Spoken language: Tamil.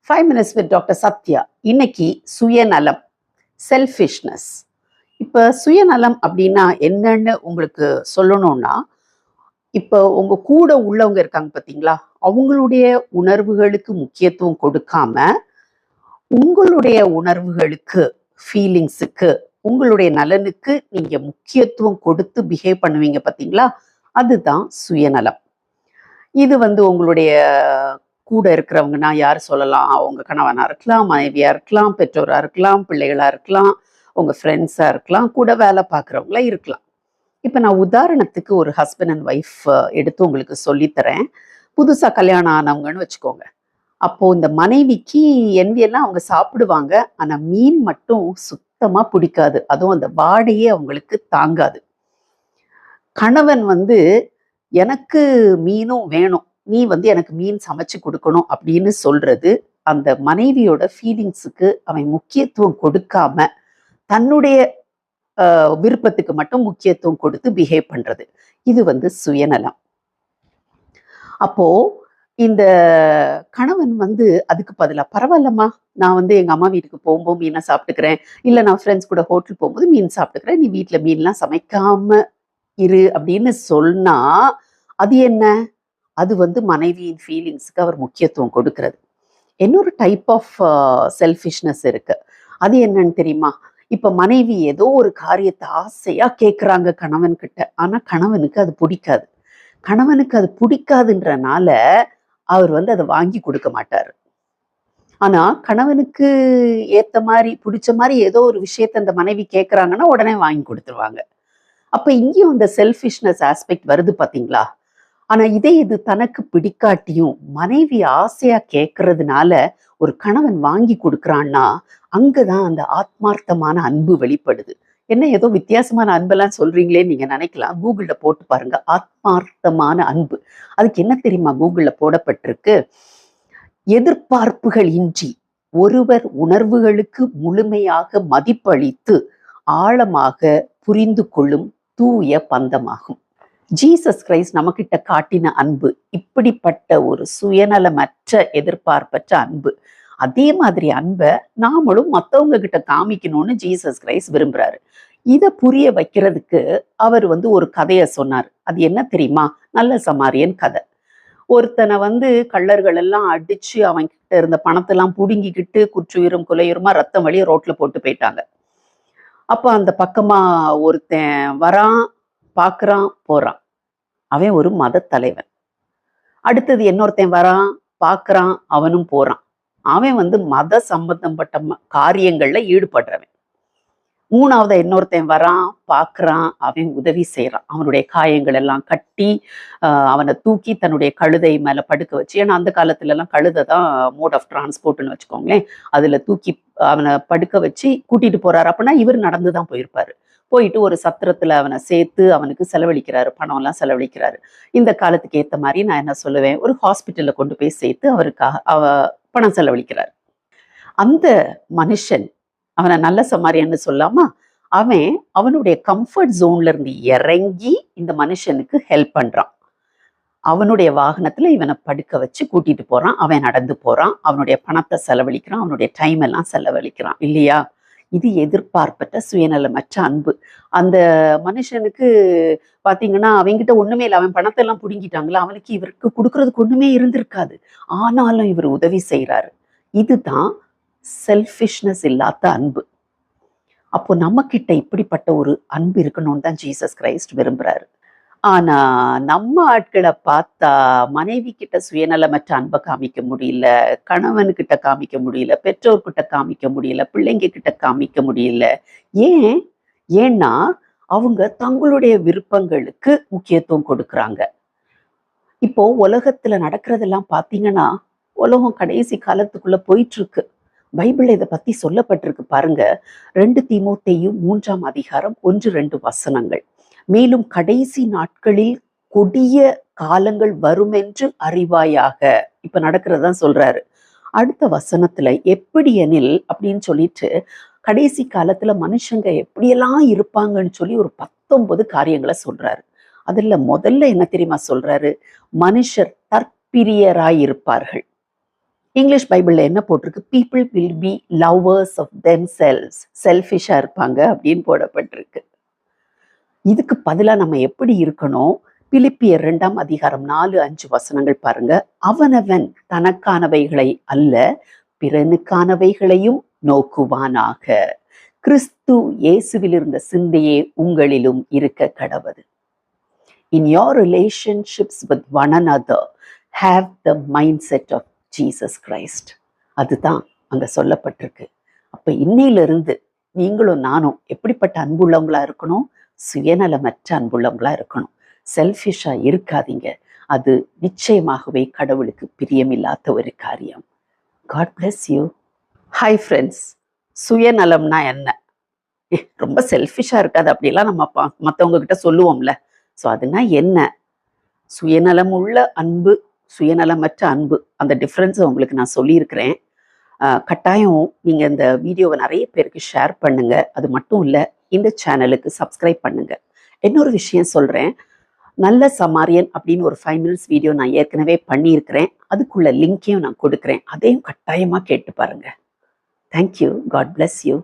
5 minutes with டாக்டர் சத்யா. இன்னைக்கு சுயநலம், செல்ஃபிஷ்னஸ். இப்போ சுயநலம் அப்படின்னா என்னன்னு உங்களுக்கு சொல்லணும்னா, இப்போ உங்க கூட உள்ளவங்க இருக்காங்க பார்த்தீங்களா, அவங்களுடைய உணர்வுகளுக்கு முக்கியத்துவம் கொடுக்காம, உங்களுடைய உணர்வுகளுக்கு, ஃபீலிங்ஸுக்கு, உங்களுடைய நலனுக்கு நீங்க முக்கியத்துவம் கொடுத்து பிஹேவ் பண்ணுவீங்க பார்த்தீங்களா, அதுதான் சுயநலம். இது உங்களுடைய கூட இருக்கிறவங்கன்னா யார் சொல்லலாம்? அவங்க கணவனா இருக்கலாம், மனைவியா இருக்கலாம், பெற்றோரா இருக்கலாம், பிள்ளைகளா இருக்கலாம், உங்க ஃப்ரெண்ட்ஸா இருக்கலாம், கூட வேலை பார்க்குறவங்களா இருக்கலாம். இப்போ நான் உதாரணத்துக்கு ஒரு ஹஸ்பண்ட் அண்ட் ஒய்ஃப் எடுத்து உங்களுக்கு சொல்லித்தரேன். புதுசா கல்யாணம் ஆனவங்கன்னு வச்சுக்கோங்க. அப்போ இந்த மனைவிக்கு எல்லாம் அவங்க சாப்பிடுவாங்க, ஆனா மீன் மட்டும் சுத்தமா பிடிக்காது. அதுவும் அந்த வாடையே அவங்களுக்கு தாங்காது. கணவன் எனக்கு மீனும் வேணும், நீ எனக்கு மீன் சமைச்சு கொடுக்கணும் அப்படின்னு சொல்றது, அந்த மனைவியோட ஃபீலிங்ஸுக்கு அவன் முக்கியத்துவம் கொடுக்காம தன்னுடைய விருப்பத்துக்கு மட்டும் முக்கியத்துவம் கொடுத்து பிஹேவ் பண்றது. இது சுயநலம். அப்போ இந்த கணவன் அதுக்கு பதிலா, பரவாயில்லம்மா, நான் எங்க அம்மா வீட்டுக்கு போகும்போது மீனை சாப்பிட்டுக்கிறேன், இல்ல நான் ஃப்ரெண்ட்ஸ் கூட ஹோட்டல் போகும்போது மீன் சாப்பிட்டுக்கிறேன், நீ வீட்டுல மீன்லாம் சமைக்காம இரு அப்படின்னு சொன்னா அது என்ன? அது மனைவியின் ஃபீலிங்ஸுக்கு அவர் முக்கியத்துவம் கொடுக்கிறது. இன்னொரு டைப் ஆஃப் செல்ஃபிஷ்னஸ் இருக்கு. அது என்னன்னு தெரியுமா? இப்ப மனைவி ஏதோ ஒரு காரியத்தை ஆசையா கேட்குறாங்க கணவன் கிட்ட, ஆனா கணவனுக்கு அது பிடிக்காது. கணவனுக்கு அது பிடிக்காதுன்றனால அவர் அதை வாங்கி கொடுக்க மாட்டாரு. ஆனா கணவனுக்கு ஏத்த மாதிரி, பிடிச்ச மாதிரி ஏதோ ஒரு விஷயத்த அந்த மனைவி கேட்குறாங்கன்னா உடனே வாங்கி கொடுத்துருவாங்க. அப்ப இங்கேயும் அந்த செல்ஃபிஷ்னஸ் ஆஸ்பெக்ட் வருது பாத்தீங்களா? ஆனா இது தனக்கு பிடிக்காட்டியும் மனைவி ஆசையா கேட்கறதுனால ஒரு கணவன் வாங்கி கொடுக்குறான்னா, அங்கதான் அந்த ஆத்மார்த்தமான அன்பு வெளிப்படுது. என்ன ஏதோ வித்தியாசமான அன்பெல்லாம் சொல்றீங்களேன்னு நீங்க நினைக்கலாம். கூகுள்ல போட்டு பாருங்க, ஆத்மார்த்தமான அன்பு. அதுக்கு என்ன தெரியுமா கூகுள்ல போடப்பட்டிருக்கு? எதிர்பார்ப்புகள் இன்றி ஒருவர் உணர்வுகளுக்கு முழுமையாக மதிப்பளித்து ஆழமாக புரிந்து கொள்ளும் தூய பந்தமாகும். ஜீசஸ் கிரைஸ்ட் நமக்கிட்ட காட்டின அன்பு இப்படிப்பட்ட ஒரு சுயநலமற்ற, எதிர்பார்ப்பற்ற அன்பு. அதே மாதிரி அன்பை நாமளும் மற்றவங்க கிட்ட காமிக்கணும்னு ஜீசஸ் கிரைஸ்ட் விரும்புறாரு. இதை புரிய வைக்கிறதுக்கு அவர் ஒரு கதையை சொன்னார். அது என்ன தெரியுமா? நல்ல சமாரியன் கதை. ஒருத்தனை கள்ளர்கள் எல்லாம் அடிச்சு அவன் கிட்ட இருந்த பணத்தெல்லாம் புடுங்கிக்கிட்டு குற்றுயிரும் குலையுருமா ரத்தம் வழிய ரோட்ல போட்டு போயிட்டாங்க. அப்ப அந்த பக்கமா ஒருத்தன் வரான், பார்க்குறான், போறான். அவன் ஒரு மத தலைவன். அடுத்தது இன்னொருத்தன் வரான், பார்க்குறான், அவனும் போறான். அவன் மத சம்பந்தப்பட்ட காரியங்கள்ல ஈடுபடுறவன். மூணாவது இன்னொருத்தன் வரான், பார்க்குறான், அவன் உதவி செய்யறான். அவனுடைய காயங்கள் எல்லாம் கட்டி அவனை தூக்கி தன்னுடைய கழுதை மேல படுக்க வச்சு, ஏன்னா அந்த காலத்துல எல்லாம் கழுதை தான் மோட் ஆஃப் டிரான்ஸ்போர்ட்னு வச்சுக்கோங்களேன், அதுல தூக்கி அவனை படுக்க வச்சு கூட்டிட்டு போறாரு. அப்படின்னா இவர் நடந்துதான் போயிருப்பாரு. போயிட்டு ஒரு சத்திரத்துல அவனை சேர்த்து அவனுக்கு செலவழிக்கிறாரு, பணம் எல்லாம் செலவழிக்கிறாரு. இந்த காலத்துக்கு ஏத்த மாதிரி நான் என்ன சொல்லுவேன், ஒரு ஹாஸ்பிட்டல்ல கொண்டு போய் சேர்த்து அவருக்காக பணம் செலவழிக்கிறார். அந்த மனுஷன், அவனை நல்ல சமாரியன்னு சொல்லாமா, அவனுடைய கம்ஃபர்ட் ஜோன்ல இருந்து இறங்கி இந்த மனுஷனுக்கு ஹெல்ப் பண்றான். அவனுடைய வாகனத்துல இவனை படுக்க வச்சு கூட்டிட்டு போறான், அவன் நடந்து போறான், அவனுடைய பணத்தை செலவழிக்கிறான், அவனுடைய டைம் எல்லாம் செலவழிக்கிறான் இல்லையா? இது எதிர்பார்ப்பற்ற சுயநலமற்ற அன்பு. அந்த மனுஷனுக்கு பாத்தீங்கன்னா அவங்கிட்ட ஒண்ணுமே இல்லை, அவன் பணத்தை எல்லாம் புடுங்கிட்டாங்களா, அவனுக்கு இவருக்கு கொடுக்கறதுக்கு ஒண்ணுமே இருந்திருக்காது. ஆனாலும் இவர் உதவி செய்யறாரு. இதுதான் செல்ஃபிஷ்னஸ் இல்லாத அன்பு. அப்போ நம்ம கிட்ட இப்படிப்பட்ட ஒரு அன்பு இருக்கணும்னு தான் ஜீசஸ் கிரைஸ்ட் விரும்புறாரு. ஆனா நம்ம ஆட்களை பார்த்தா மனைவி கிட்ட சுயநலமற்ற அன்பை காமிக்க முடியல, கணவன்கிட்ட காமிக்க முடியல, பெற்றோர்கிட்ட காமிக்க முடியல, பிள்ளைங்க கிட்ட காமிக்க முடியல. ஏன்னா அவங்க தங்களுடைய விருப்பங்களுக்கு முக்கியத்துவம் கொடுக்குறாங்க. இப்போ உலகத்துல நடக்கிறதெல்லாம் பார்த்தீங்கன்னா, உலகம் கடைசி காலத்துக்குள்ள போயிட்டு இருக்கு. பைபிள்ல இதை பத்தி சொல்லப்பட்டிருக்கு பாருங்க. 2 தீமோத்தேயு 3ஆம் அதிகாரம் 1-2 வசனங்கள். மேலும் கடைசி நாட்களில் கொடிய காலங்கள் வரும் என்று அறிவாயாக. இப்ப நடக்கிறதான் சொல்றாரு. அடுத்த வசனத்துல எப்படி எனில் அப்படின்னு சொல்லிட்டு கடைசி காலத்துல மனுஷங்க எப்படியெல்லாம் இருப்பாங்கன்னு சொல்லி ஒரு 19 காரியங்களை சொல்றாரு. அதுல முதல்ல என்ன தெரியுமா சொல்றாரு? மனுஷர் தற்பிரியராய் இருப்பார்கள். இங்கிலீஷ் பைபிள்ல என்ன போட்டிருக்கு? People will be lovers of themselves, செல்ஃபிஷா இருப்பாங்க அப்படின்னு போடப்பட்டிருக்கு. இதுக்கு பதிலா நம்ம எப்படி இருக்கணும்? பிலிப்பியர் 2ஆம் அதிகாரம் 4-5 வசனங்கள் பாருங்க. அவனவன் தனக்கானவைகளை அல்ல, பிறனுக்கானவைகளையும் நோக்குவானாக. கிறிஸ்து இயேசுவில் இருந்த சிந்தையே உங்களிலும் இருக்க கடவது. In your relationships with one another, have the mindset of Jesus Christ. அதுதான் அங்க சொல்லப்பட்டிருக்கு. அப்ப இன்னையிலிருந்து நீங்களும் நானும் எப்படிப்பட்ட அன்புள்ளவங்களா இருக்கணும்? சுயநலமற்ற அன்புள்ளவங்களா இருக்கணும். செல்ஃபிஷா இருக்காதீங்க. அது நிச்சயமாகவே கடவுளுக்கு பிரியமில்லாத ஒரு காரியம். God bless you. Hi friends. சுயநலம்னா என்ன? ரொம்ப செல்ஃபிஷா இருக்காது அப்படிலாம் நம்ம மற்றவங்க கிட்ட சொல்லுவோம்ல. ஸோ அதுனா என்ன? சுயநலம் உள்ள அன்பு, சுயநலமற்ற அன்பு, அந்த டிஃப்ரென்ஸை உங்களுக்கு நான் சொல்லியிருக்கிறேன். கட்டாயம் நீங்கள் இந்த வீடியோவை நிறைய பேருக்கு ஷேர் பண்ணுங்க. அது மட்டும் இல்லை, இந்த சேனலுக்கு சப்ஸ்கிரைப் பண்ணுங்க. இன்னொரு விஷயம் சொல்கிறேன். நல்ல சமாரியன் அப்படின்னு ஒரு 5 minutes வீடியோ நான் ஏற்கனவே பண்ணியிருக்கிறேன். அதுக்குள்ள லிங்கையும் நான் கொடுக்குறேன். அதையும் கட்டாயமாக கேட்டு பாருங்க. தேங்க்யூ. God bless you.